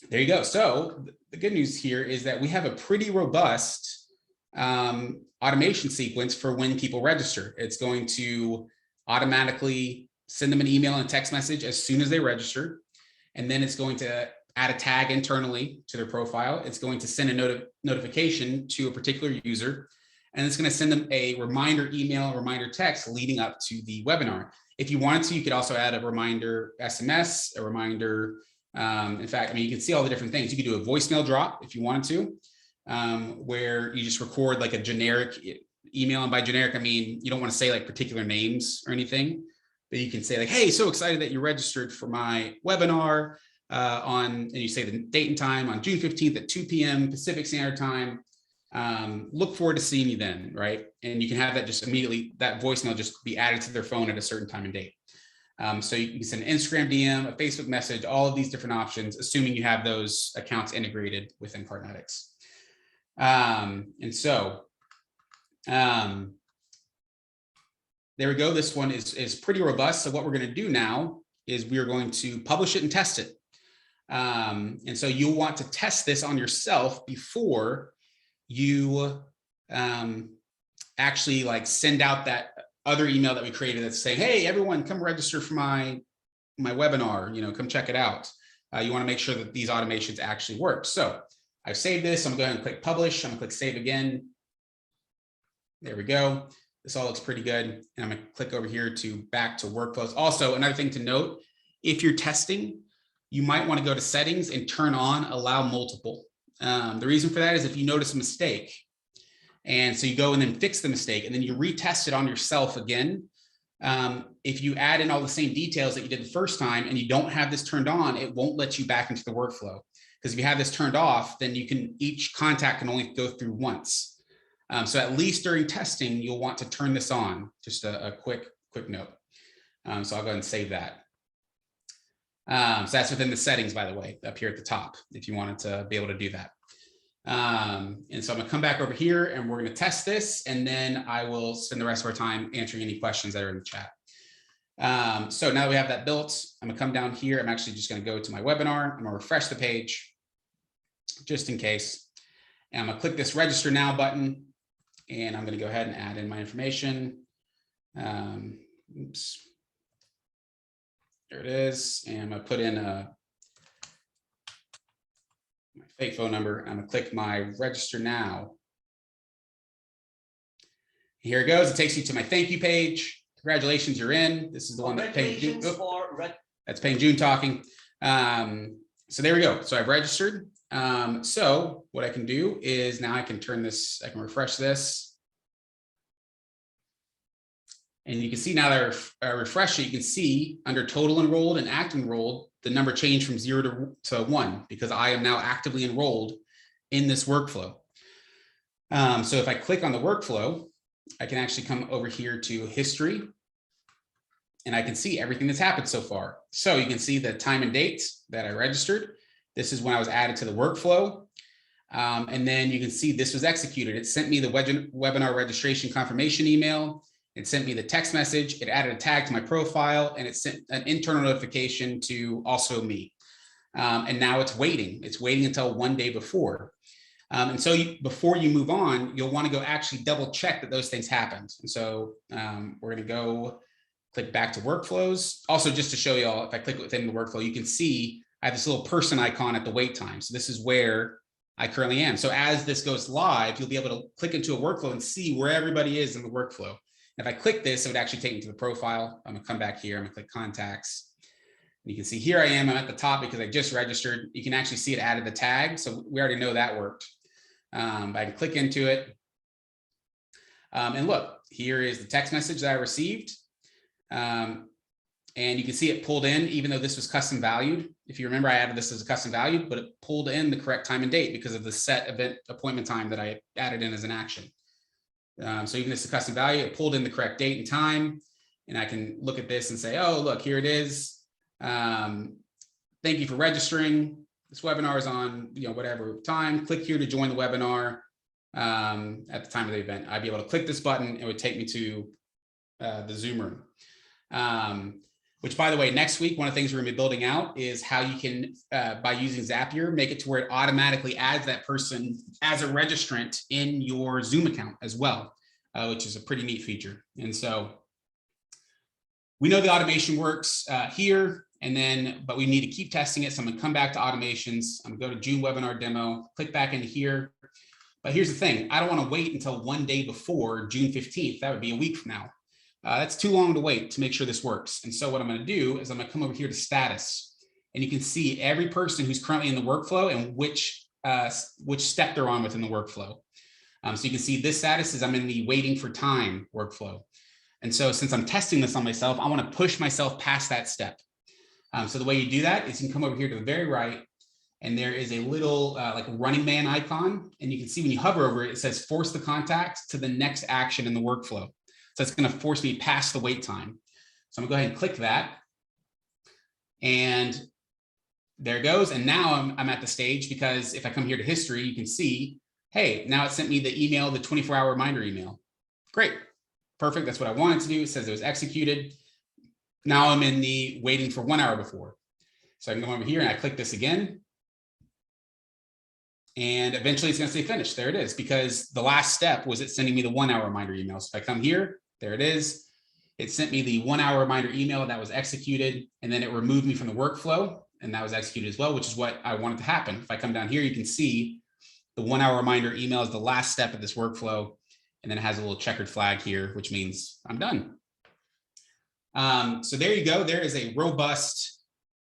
There you go. So the good news here is that we have a pretty robust automation sequence for when people register. It's going to automatically send them an email and a text message as soon as they register. And then it's going to add a tag internally to their profile. It's going to send a notification to a particular user, and it's going to send them a reminder email, reminder text leading up to the webinar. If you wanted to, you could also add a reminder SMS, a reminder. In fact, you can see all the different things. You could do a voicemail drop if you wanted to, where you just record like a generic email. And by generic, I mean, you don't want to say like particular names or anything, but you can say like, hey, so excited that you registered for my webinar. and you say the date and time on June 15th at 2 p.m. Pacific Standard Time. Look forward to seeing you then, right? And you can have that just immediately, that voicemail just be added to their phone at a certain time and date. So you can send an Instagram DM, a Facebook message, all of these different options, assuming you have those accounts integrated within Cardnetics. There we go. This one is pretty robust. So what we're going to do now is we are going to publish it and test it. And so you'll want to test this on yourself before you actually like send out that other email that we created that's saying, hey, everyone, come register for my webinar, you know, come check it out. You want to make sure that these automations actually work. So I've saved this. I'm going to click publish. I'm going to click save again. There we go. This all looks pretty good. And I'm going to click over here to back to workflows. Also, another thing to note, if you're testing, you might want to go to settings and turn on allow multiple. The reason for that is if you notice a mistake, and so you go and then fix the mistake, and then you retest it on yourself again. If you add in all the same details that you did the first time and you don't have this turned on, it won't let you back into the workflow. Because if you have this turned off, then each contact can only go through once. So at least during testing, you'll want to turn this on. Just a quick note. So I'll go ahead and save that. So that's within the settings, by the way, up here at the top, if you wanted to be able to do that. And so I'm gonna come back over here and we're gonna test this, and then I will spend the rest of our time answering any questions that are in the chat. So now that we have that built, I'm gonna come down here. I'm actually just gonna go to my webinar. I'm gonna refresh the page just in case. And I'm gonna click this register now button, and I'm gonna go ahead and add in my information. Oops. There it is. And I'm gonna put in my fake phone number. I'm gonna click my register now. Here it goes. It takes you to my thank you page. Congratulations, you're in. This is the one that paid June. That's paying June talking. So there we go. So I've registered. So what I can do is now I can turn this, I can refresh this. And you can see now that I refresh it, you can see under total enrolled and active enrolled, the number changed from 0 to 1 because I am now actively enrolled in this workflow. So if I click on the workflow, I can actually come over here to history, and I can see everything that's happened so far. So you can see the time and dates that I registered. This is when I was added to the workflow. And then you can see this was executed. It sent me the webinar registration confirmation email. It sent me the text message. It added a tag to my profile, and it sent an internal notification to also me. And now it's waiting. It's waiting until one day before. And so before you move on, you'll want to go actually double check that those things happened. And so we're going to go click back to workflows. Also, just to show you all, if I click within the workflow, you can see I have this little person icon at the wait time. So this is where I currently am. So as this goes live, you'll be able to click into a workflow and see where everybody is in the workflow. If I click this, it would actually take me to the profile. I'm gonna come back here, I'm gonna click contacts. And you can see here I am, I'm at the top because I just registered. You can actually see it added the tag. So we already know that worked. But I can click into it. And look, here is the text message that I received. And you can see it pulled in, even though this was custom valued. If you remember, I added this as a custom value, but it pulled in the correct time and date because of the set event appointment time that I added in as an action. So even this is a custom value, it pulled in the correct date and time. And I can look at this and say, oh, look, here it is. Thank you for registering. This webinar is on, whatever time. Click here to join the webinar at the time of the event. I'd be able to click this button. It would take me to the Zoom room. Which, by the way, next week, one of the things we're gonna be building out is how you can, by using Zapier, make it to where it automatically adds that person as a registrant in your Zoom account as well, which is a pretty neat feature. And so we know the automation works here, but we need to keep testing it. So I'm gonna come back to automations. I'm gonna go to June webinar demo, click back into here. But here's the thing, I don't wanna wait until one day before June 15th. That would be a week from now. That's too long to wait to make sure this works. And so what I'm going to do is I'm going to come over here to status, and you can see every person who's currently in the workflow and which step they're on within the workflow. So you can see this status is I'm in the waiting for time workflow. And so since I'm testing this on myself, I want to push myself past that step. So the way you do that is you can come over here to the very right, and there is a little like running man icon. And you can see when you hover over it, it says force the contact to the next action in the workflow. So it's going to force me past the wait time. So I'm gonna go ahead and click that. And there it goes. And now I'm at the stage, because if I come here to history, you can see, hey, now it sent me the email, the 24-hour reminder email. Great. Perfect. That's what I wanted to do. It says it was executed. Now I'm in the waiting for 1 hour before. So I can go over here and I click this again. And eventually it's going to say finished. There it is, because the last step was it sending me the 1 hour reminder email. So if I come here, there it is. It sent me the 1 hour reminder email that was executed, and then it removed me from the workflow, and that was executed as well, which is what I wanted to happen. If I come down here, you can see the 1 hour reminder email is the last step of this workflow. And then it has a little checkered flag here, which means I'm done. So there you go. There is a robust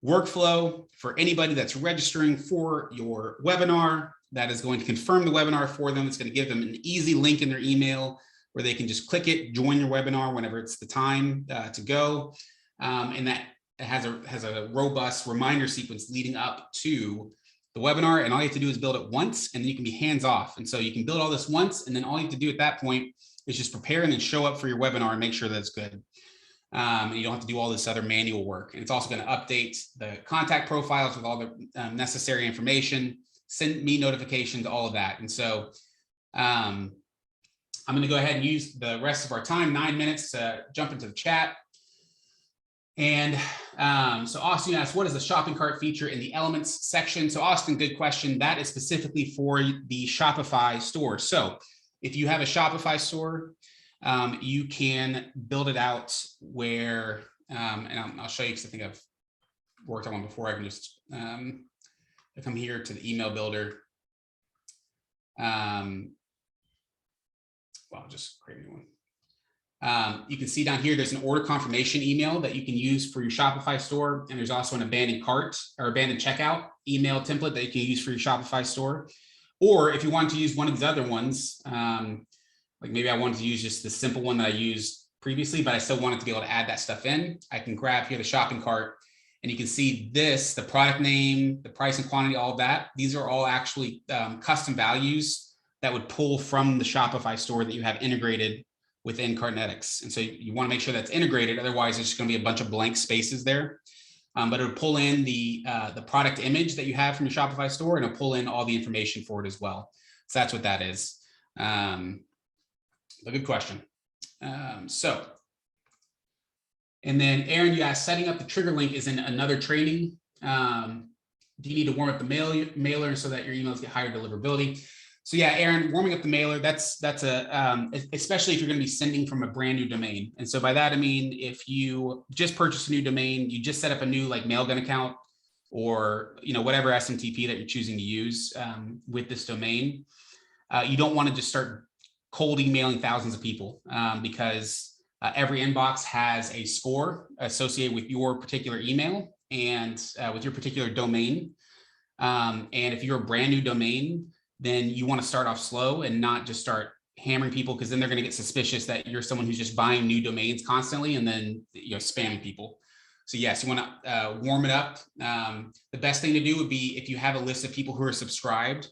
workflow for anybody that's registering for your webinar, that is going to confirm the webinar for them. It's going to give them an easy link in their email where they can just click it, join your webinar whenever it's the time to go. And that has a robust reminder sequence leading up to the webinar, and all you have to do is build it once, and then you can be hands off. And so you can build all this once, and then all you have to do at that point is just prepare and then show up for your webinar and make sure that it's good. And you don't have to do all this other manual work. And it's also going to update the contact profiles with all the necessary information, send me notifications, all of that. And so I'm going to go ahead and use the rest of our time, 9 minutes, to jump into the chat. And so Austin asked, what is the shopping cart feature in the elements section? So Austin, good question. That is specifically for the Shopify store. So if you have a Shopify store, you can build it out where, and I'll show you, because I think I've worked on one before. I can just come here to the email builder. Well, I'll just create a new one. You can see down here, there's an order confirmation email that you can use for your Shopify store. And there's also an abandoned cart or abandoned checkout email template that you can use for your Shopify store. Or if you want to use one of these other ones, like maybe I wanted to use just the simple one that I used previously, but I still wanted to be able to add that stuff in, I can grab here the shopping cart, and you can see this, the product name, the price and quantity, all of that. These are all actually custom values that would pull from the Shopify store that you have integrated within Cartnetics. And so you want to make sure that's integrated. Otherwise, there's just going to be a bunch of blank spaces there. But it'll pull in the product image that you have from your Shopify store, and it'll pull in all the information for it as well. So that's what that is. A good question. And then Aaron, you asked, setting up the trigger link is in another training. Do you need to warm up the mailer so that your emails get higher deliverability? So yeah, Aaron, warming up the mailer, that's especially if you're going to be sending from a brand new domain. And so by that, I mean, if you just purchased a new domain, you just set up a new like Mailgun account, or, whatever SMTP that you're choosing to use with this domain, you don't want to just start cold emailing thousands of people because every inbox has a score associated with your particular email and with your particular domain. And if you're a brand new domain, then you want to start off slow and not just start hammering people, because then they're going to get suspicious that you're someone who's just buying new domains constantly and then spamming people. So yes, you want to warm it up. The best thing to do would be if you have a list of people who are subscribed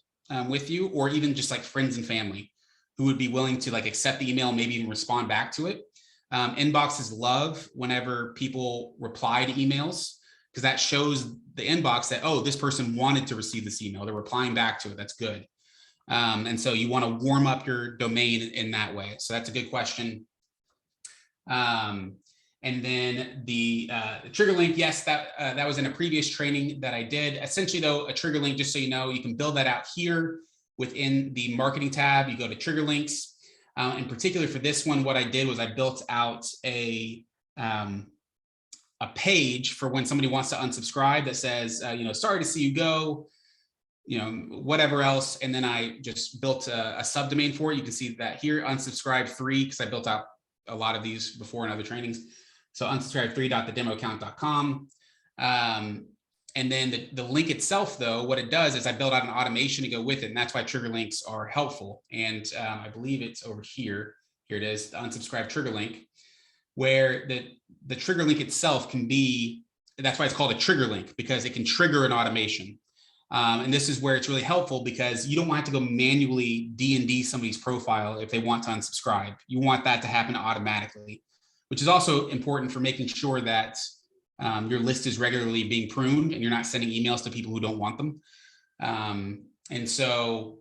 with you, or even just like friends and family who would be willing to like accept the email, maybe even respond back to it. Inboxes love whenever people reply to emails, because that shows the inbox that, oh, this person wanted to receive this email. They're replying back to it. That's good. And so you want to warm up your domain in that way. So that's a good question. And then the trigger link, yes, that was in a previous training that I did. Essentially, though, a trigger link, just so you know, you can build that out here within the marketing tab. You go to trigger links. In particular for this one, what I did was I built out a page for when somebody wants to unsubscribe that says, sorry to see you go, whatever else. And then I just built a subdomain for it. You can see that here, unsubscribe 3, because I built out a lot of these before in other trainings. So unsubscribe3.thedemoaccount.com. And then the link itself, though, what it does is I build out an automation to go with it. And that's why trigger links are helpful. And I believe it's over here. Here it is, the unsubscribe trigger link, where the trigger link itself can be that's why it's called a trigger link, because it can trigger an automation. And this is where it's really helpful, because you don't want to go manually D&D somebody's profile if they want to unsubscribe. You want that to happen automatically, which is also important for making sure that your list is regularly being pruned and you're not sending emails to people who don't want them. And so,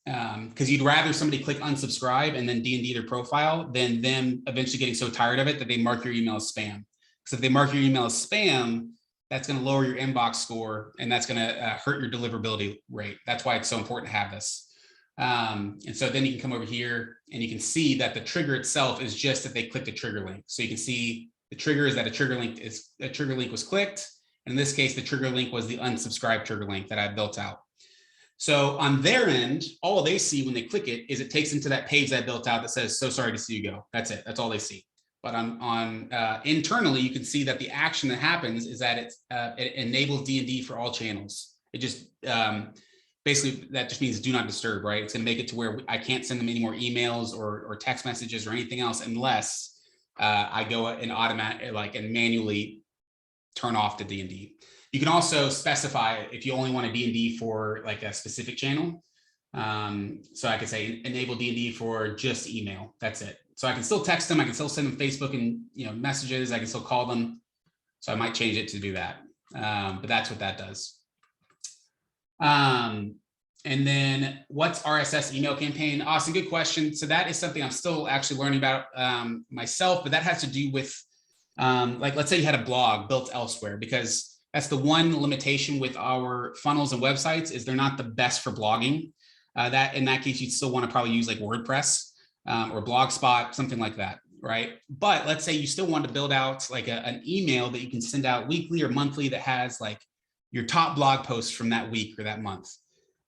because you'd rather somebody click unsubscribe and then D&D their profile than them eventually getting so tired of it that they mark your email as spam. Because if they mark your email as spam, that's going to lower your inbox score, and that's going to hurt your deliverability rate. That's why it's so important to have this. And so then you can come over here and you can see that the trigger itself is just that they clicked a trigger link. So you can see the trigger is that a trigger link was clicked. And in this case, the trigger link was the unsubscribe trigger link that I built out. So on their end, all they see when they click it is it takes them to that page that I built out that says, "So sorry to see you go." That's it. That's all they see. But on internally, you can see that the action that happens is that it enables D&D for all channels. It just basically, that just means do not disturb, right? It's going to make it to where I can't send them any more emails or text messages or anything else unless I go and and manually turn off the D&D. You can also specify if you only want a D&D for like a specific channel. So I could say enable D&D for just email. That's it. So I can still text them. I can still send them Facebook and messages. I can still call them. So I might change it to do that. But that's what that does. And then what's RSS email campaign? Awesome, good question. So that is something I'm still actually learning about myself, but that has to do with like, let's say you had a blog built elsewhere, because that's the one limitation with our funnels and websites is they're not the best for blogging. That in that case, you'd still want to probably use like WordPress or Blogspot, something like that, right? But let's say you still want to build out like an email that you can send out weekly or monthly that has like your top blog posts from that week or that month.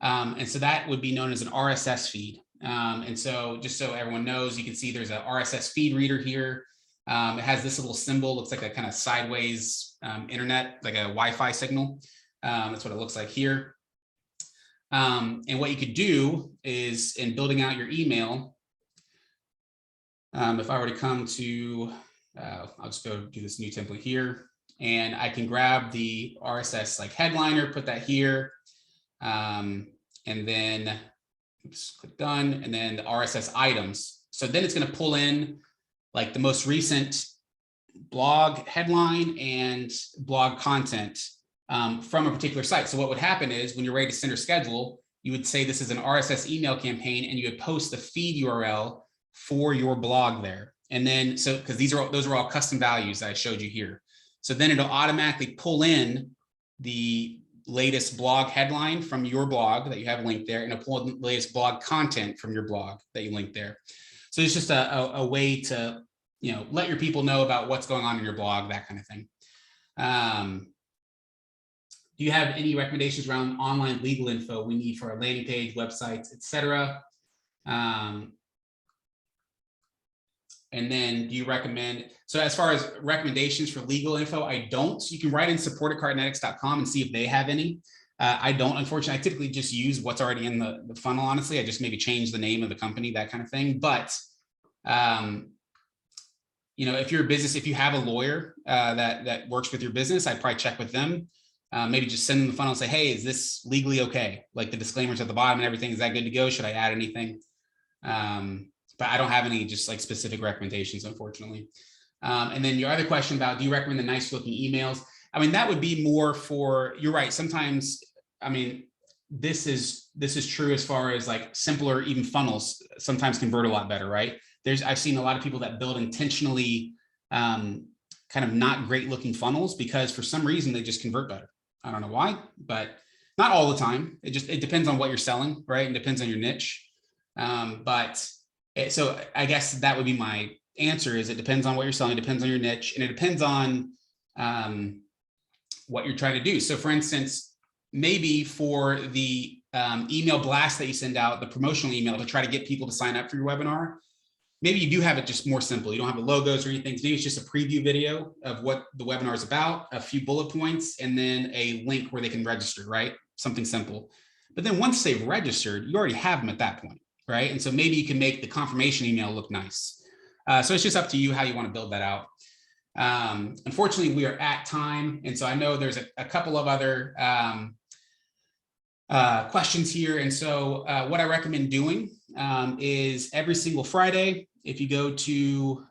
And so that would be known as an RSS feed. And so just so everyone knows, you can see there's an RSS feed reader here. It has this little symbol, looks like a kind of sideways internet, like a Wi-Fi signal. That's what it looks like here. And what you could do is in building out your email, if I were to come to, I'll just go do this new template here, and I can grab the RSS like headliner, put that here, and then oops, click done, and then the RSS items. So then it's going to pull in like the most recent blog headline and blog content from a particular site. So what would happen is when you're ready to send or schedule, you would say this is an RSS email campaign, and you would post the feed URL for your blog there. And then, so because those are all custom values that I showed you here. So then it'll automatically pull in the latest blog headline from your blog that you have linked there, and it'll pull in the latest blog content from your blog that you linked there. So it's just a way to, let your people know about what's going on in your blog, that kind of thing. Do you have any recommendations around online legal info we need for our landing page, websites, etc.? And then do you recommend, so as far as recommendations for legal info, I don't. You can write in support@cardinetics.com and see if they have any. I don't, unfortunately. I typically just use what's already in the funnel, honestly. I just maybe change the name of the company, that kind of thing. But, if you're a business, if you have a lawyer that works with your business, I'd probably check with them. Maybe just send them the funnel and say, hey, is this legally okay? Like the disclaimers at the bottom and everything, is that good to go? Should I add anything? But I don't have any just like specific recommendations, unfortunately. And then your other question about, do you recommend the nice looking emails? I mean, that would be more for, you're right. Sometimes, I mean, this is true as far as like simpler, even funnels sometimes convert a lot better, right? I've seen a lot of people that build intentionally kind of not great looking funnels because for some reason they just convert better. I don't know why, but not all the time. It depends on what you're selling, right? It depends on your niche. So I guess that would be my answer is it depends on what you're selling, it depends on your niche, and it depends on what you're trying to do. So for instance, maybe for the email blast that you send out, the promotional email to try to get people to sign up for your webinar, maybe you do have it just more simple. You don't have the logos or anything. Maybe it's just a preview video of what the webinar is about, a few bullet points, and then a link where they can register, right? Something simple. But then once they've registered, you already have them at that point, right? And so maybe you can make the confirmation email look nice. So it's just up to you how you want to build that out. Unfortunately, we are at time. And so I know there's a couple of other questions here. And so what I recommend doing is every single Friday, if you go to,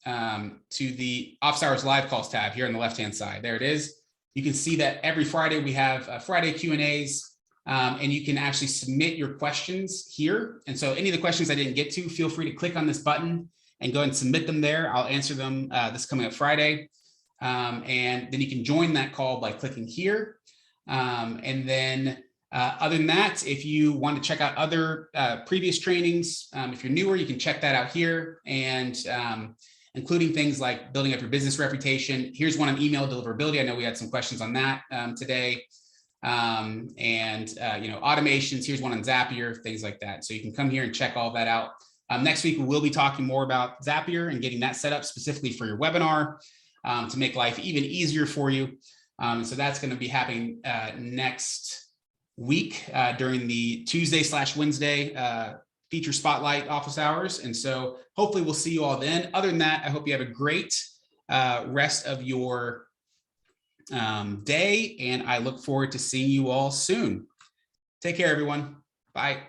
to the Office Hours Live Calls tab here on the left-hand side. There it is. You can see that every Friday we have Friday Q&As, and you can actually submit your questions here. And so any of the questions I didn't get to, feel free to click on this button and go ahead and submit them there. I'll answer them this coming up Friday. And then you can join that call by clicking here. And then other than that, if you want to check out other previous trainings, if you're newer, you can check that out here, and including things like building up your business reputation. Here's one on email deliverability. I know we had some questions on that today. Automations. Here's one on Zapier, things like that. So you can come here and check all that out. Next week, we will be talking more about Zapier and getting that set up specifically for your webinar to make life even easier for you. So that's going to be happening next week during the Tuesday/Wednesday feature spotlight office hours. And so hopefully we'll see you all then. Other than that, I hope you have a great rest of your day, and I look forward to seeing you all soon. Take care, everyone. Bye.